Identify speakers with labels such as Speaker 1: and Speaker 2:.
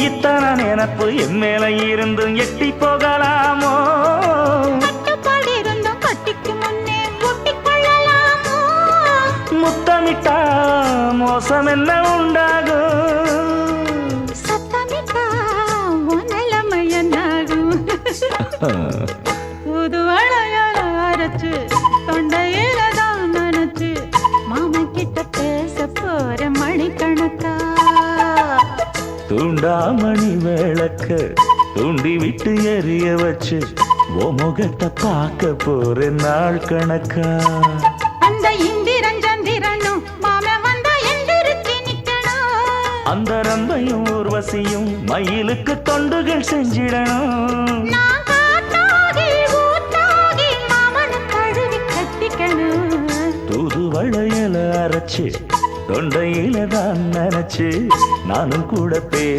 Speaker 1: இத்தனை நினப்பு என் மேல இருந்தும் எட்டி போகலாமோ?
Speaker 2: கட்டுப்பாடு இருந்தும் கட்டிக்கு முன்னே ஒட்டிக்கொள்ளலாமோ?
Speaker 1: முத்தமிட்டா மோசம் என்ன உண்டாகும்?
Speaker 2: சத்தமிட்டா உன் நிலைமை என்னாகும்? புது வளையல அரைச்சு தொண்டையில தான் நினைச்சு மாமன் கிட்ட பேச போற மணிக்கணக்கா.
Speaker 1: தூண்டாமணி விளக்க தூண்டி விட்டு எரிய வச்சு ஓ முகத்தை பார்க்க போற நாள் கணக்கா.
Speaker 2: அந்த இந்திரன் சந்திரனும் மாமன் வந்தா எந்திரிச்சு நிக்கணும்.
Speaker 1: அந்த ரம்பையும் ஊர்வசியும் மயிலுக்கு தொண்டுகள் செஞ்சிடணும்.
Speaker 2: நான் காத்தாகி ஊத்தாகி மாமனை தழுவி கட்டிக்கணும்.
Speaker 1: தூது வளையல அரைச்சு தொண்டையில தான் நினைச்சு நானும் கூட பேச